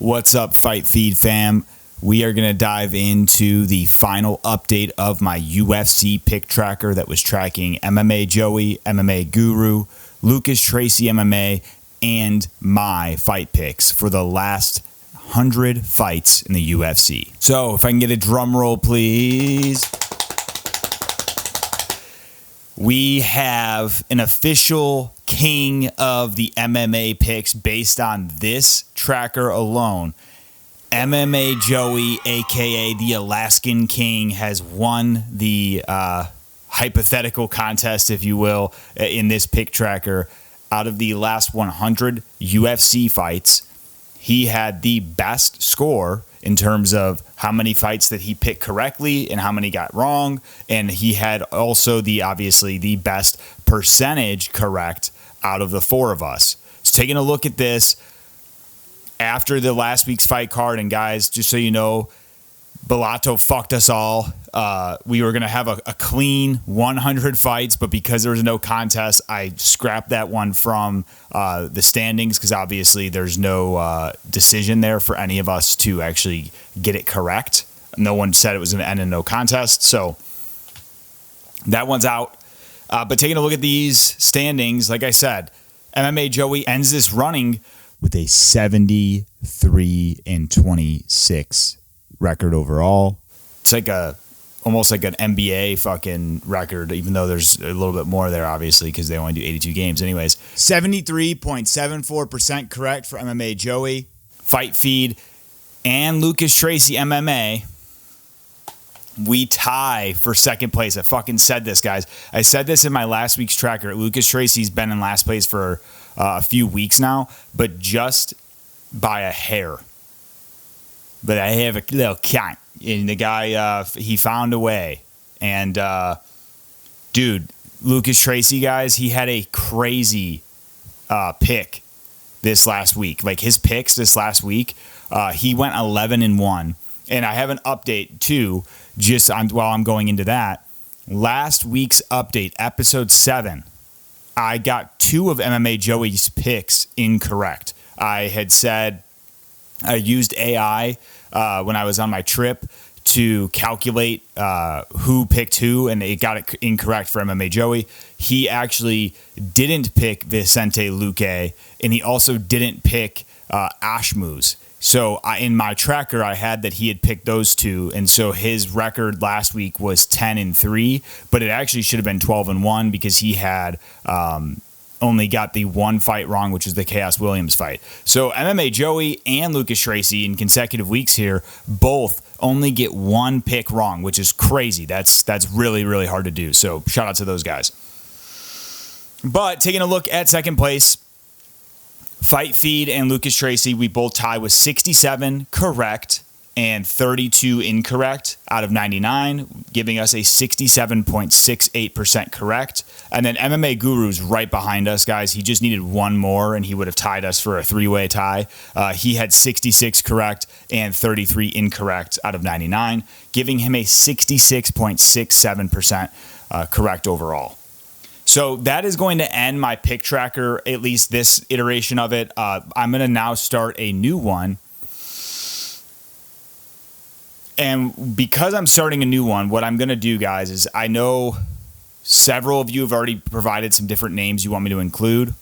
What's up, Fight Feed fam? We are going to dive into the final update of my UFC Pick Tracker that was tracking MMA Joey, MMA Guru, LucasTracyMMA, and my fight picks for the last 100 fights in the UFC. So if I can get a drum roll, please. We have an official king of the MMA picks based on this tracker alone. MMA Joey, a.k.a. the Alaskan King, has won the hypothetical contest, if you will, in this pick tracker. Out of the last 100 UFC fights, he had the best score in terms of how many fights that he picked correctly and how many got wrong. And he had also obviously the best percentage correct out of the four of us. So taking a look at this after the last week's fight card, and guys, just so you know, Bellato fucked us all. We were going to have a clean 100 fights, but because there was no contest, I scrapped that one from the standings because obviously there's no decision there for any of us to actually get it correct. No one said it was going to end in no contest, so that one's out. But taking a look at these standings, like I said, MMA Joey ends this running with a 73-26 record overall. It's like almost like an NBA fucking record, even though there's a little bit more there, obviously, because they only do 82 games. Anyways, 73.74% correct for MMA Joey. Fight Feed and LucasTracyMMA, we tie for second place. I fucking said this, guys. I said this in my last week's tracker. Lucas Tracy's been in last place for a few weeks now, but just by a hair. But I have a little count. And the guy, he found a way. And, dude, Lucas Tracy, guys, he had a crazy pick this last week. Like, his picks this last week, he went 11-1. And I have an update, too, while I'm going into that. Last week's update, episode 7, I got 2 of MMA Joey's picks incorrect. I had said I used AI when I was on my trip to calculate who picked who, and it got it incorrect for MMA Joey. He actually didn't pick Vicente Luque, and he also didn't pick Ashmus. So in my tracker, I had that he had picked those 2, and so his record last week was 10-3, but it actually should have been 12-1 because he had only got the one fight wrong, which is the Chaos Williams fight. So MMA Joey and Lucas Tracy in consecutive weeks here both only get one pick wrong, which is crazy. That's really, really hard to do. So shout out to those guys. But taking a look at second place, Fight Feed and Lucas Tracy, we both tie with 67 correct and 32 incorrect out of 99, giving us a 67.68% correct. And then MMA Guru's right behind us, guys. He just needed one more, and he would have tied us for a 3-way tie. He had 66 correct and 33 incorrect out of 99, giving him a 66.67% correct overall. So that is going to end my pick tracker, at least this iteration of it. I'm going to now start a new one. And because I'm starting a new one, what I'm going to do, guys, is I know several of you have already provided some different names you want me to include.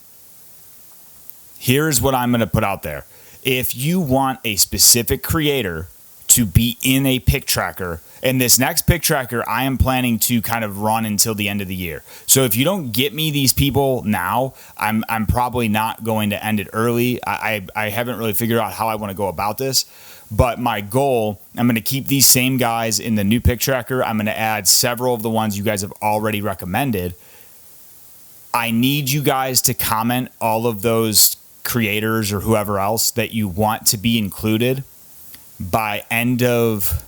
Here's what I'm going to put out there. If you want a specific creator to be in a pick tracker, and this next pick tracker I am planning to kind of run until the end of the year. So if you don't get me these people now, I'm probably not going to end it early. I haven't really figured out how I want to go about this. But my goal, I'm going to keep these same guys in the new pick tracker. I'm going to add several of the ones you guys have already recommended. I need you guys to comment all of those creators or whoever else that you want to be included by end of...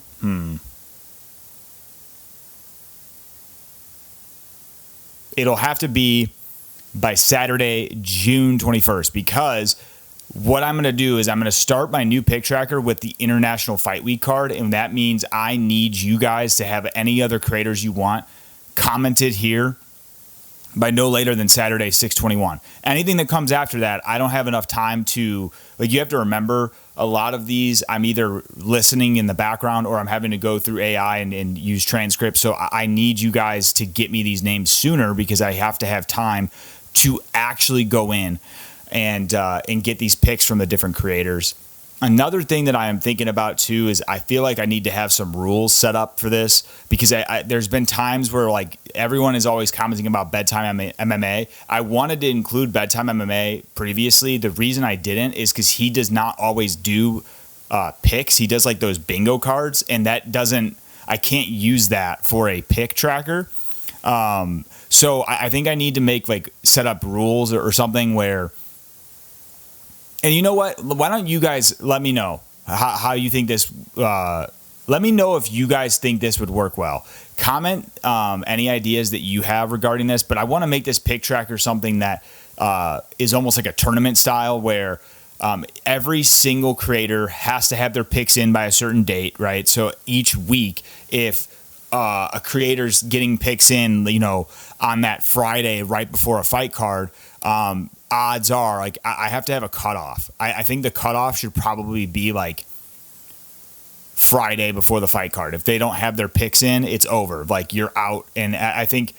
It'll have to be by Saturday, June 21st, because what I'm going to do is I'm going to start my new pick tracker with the International Fight Week card, and that means I need you guys to have any other creators you want commented here by no later than Saturday, 6/21. Anything that comes after that, I don't have enough time to, like, you have to remember, a lot of these, I'm either listening in the background or I'm having to go through AI and use transcripts. So I need you guys to get me these names sooner because I have to have time to actually go in and get these picks from the different creators. Another thing that I am thinking about too is I feel like I need to have some rules set up for this because there's been times where like everyone is always commenting about bedtime MMA. I wanted to include bedtime MMA previously. The reason I didn't is because he does not always do picks. He does like those bingo cards, and I can't use that for a pick tracker. So I think I need to set up rules or something where. And you know what? Why don't you guys let me know how you think this? Let me know if you guys think this would work well. Comment any ideas that you have regarding this. But I want to make this pick tracker something that is almost like a tournament style, where every single creator has to have their picks in by a certain date, right? So each week, if a creator's getting picks in, on that Friday right before a fight card. Odds are like I have to have a cutoff. I think the cutoff should probably be like Friday before the fight card. If they don't have their picks in, it's over. Like you're out. And I think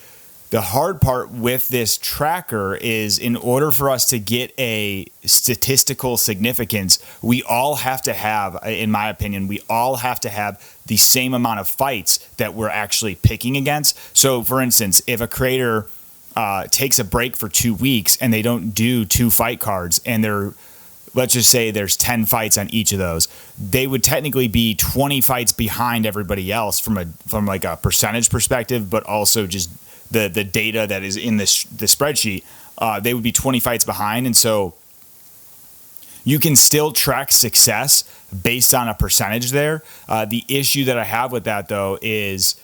the hard part with this tracker is in order for us to get a statistical significance, we all have to have, in my opinion, the same amount of fights that we're actually picking against. So for instance, if a creator takes a break for 2 weeks and they don't do 2 fight cards and let's just say there's 10 fights on each of those, they would technically be 20 fights behind everybody else from like a percentage perspective, but also just the data that is in the spreadsheet. They would be 20 fights behind. And so you can still track success based on a percentage there. The issue that I have with that though is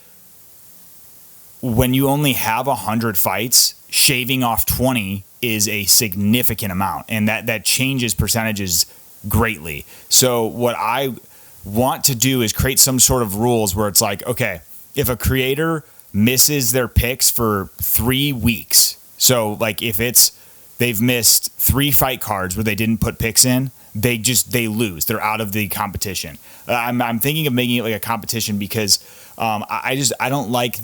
when you only have 100 fights, shaving off 20 is a significant amount, and that changes percentages greatly. So what I want to do is create some sort of rules where it's like, okay, if a creator misses their picks for 3 weeks, so like if they've missed 3 fight cards where they didn't put picks in, they lose. They're out of the competition. I'm thinking of making it like a competition because I don't like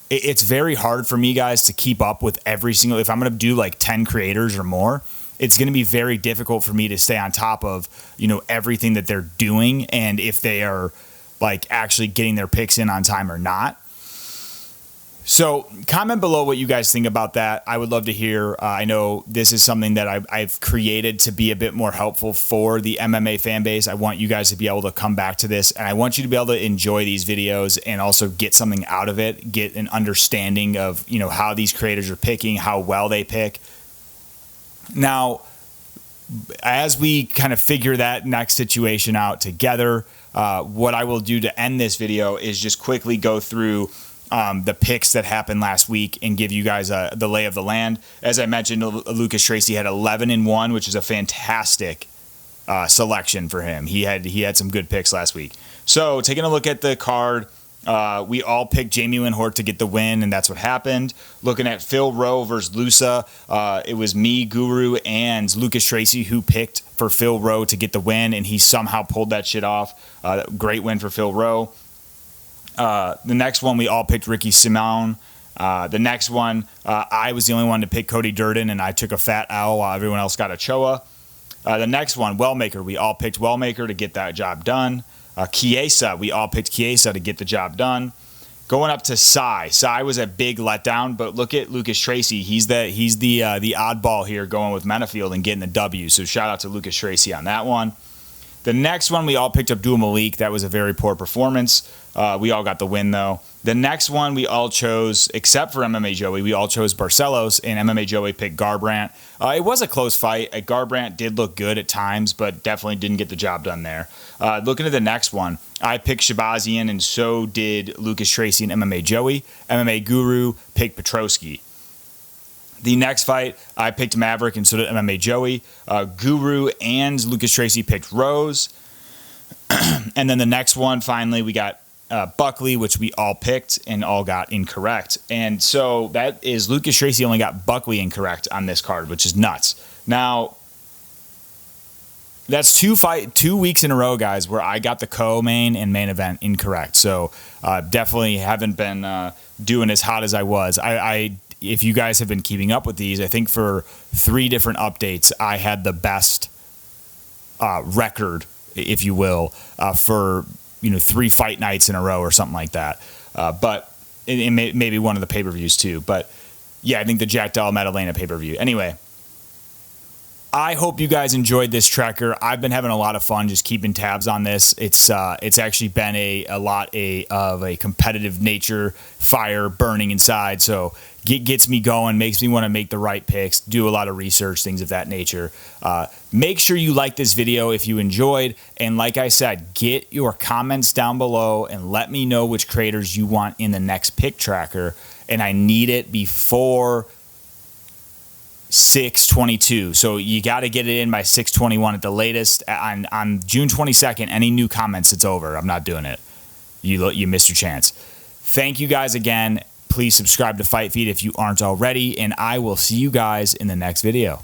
it's very hard for me, guys, to keep up with every single. If I'm going to do like 10 creators or more, it's going to be very difficult for me to stay on top of, everything that they're doing and if they are like actually getting their picks in on time or not. So comment below what you guys think about that. I would love to hear. I know this is something that I've created to be a bit more helpful for the MMA fan base. I want you guys to be able to come back to this, and I want you to be able to enjoy these videos and also get something out of it, get an understanding of how these creators are picking, how well they pick. Now, as we kind of figure that next situation out together, what I will do to end this video is just quickly go through the picks that happened last week and give you guys the lay of the land. As I mentioned, Lucas Tracy had 11-1, which is a fantastic selection for him. He had some good picks last week. So taking a look at the card, we all picked Jamie Lynn Hort to get the win, and that's what happened. Looking at Phil Rowe versus Lusa, it was me, Guru, and Lucas Tracy who picked for Phil Rowe to get the win, and he somehow pulled that shit off. Great win for Phil Rowe. The next one, we all picked Ricky Simone. The next one, I was the only one to pick Cody Durden, and I took a fat L while everyone else got a Choa. The next one, Wellmaker, we all picked Wellmaker to get that job done. Chiesa, we all picked Chiesa to get the job done. Going up to Sai. Sai was a big letdown, but look at Lucas Tracy. He's the oddball here, going with Menafield and getting the W. So shout out to Lucas Tracy on that one. The next one, we all picked Abdul Malik. That was a very poor performance. We all got the win, though. The next one, we all chose, except for MMA Joey, we all chose Barcelos, and MMA Joey picked Garbrandt. It was a close fight. Garbrandt did look good at times, but definitely didn't get the job done there. Looking at the next one, I picked Shabazian, and so did Lucas Tracy and MMA Joey. MMA Guru picked Petrosky. The next fight, I picked Maverick, and so did MMA Joey. Guru and Lucas Tracy picked Rose. And then the next one, finally, we got Buckley, which we all picked and all got incorrect. And so that is Lucas Tracy only got Buckley incorrect on this card, which is nuts. Now, That's 2 weeks in a row, guys, where I got the co-main and main event incorrect. So definitely haven't been doing as hot as I was. If you guys have been keeping up with these, I think for 3 different updates, I had the best record, if you will, for 3 fight nights in a row or something like that. But maybe one of the pay-per-views too. But yeah, I think the Jack Della Maddalena pay-per-view. Anyway, I hope you guys enjoyed this tracker. I've been having a lot of fun just keeping tabs on this. It's actually been a lot of a competitive nature, fire burning inside. So gets me going, makes me want to make the right picks, do a lot of research, things of that nature. Make sure you like this video if you enjoyed. And like I said, get your comments down below and let me know which creators you want in the next pick tracker. And I need it before 6/22, so you got to get it in by 6/21 at the latest. On June 22nd, any new comments, it's over. I'm not doing it. You missed your chance. Thank you guys again. Please subscribe to Fite Feed if you aren't already, and I will see you guys in the next video.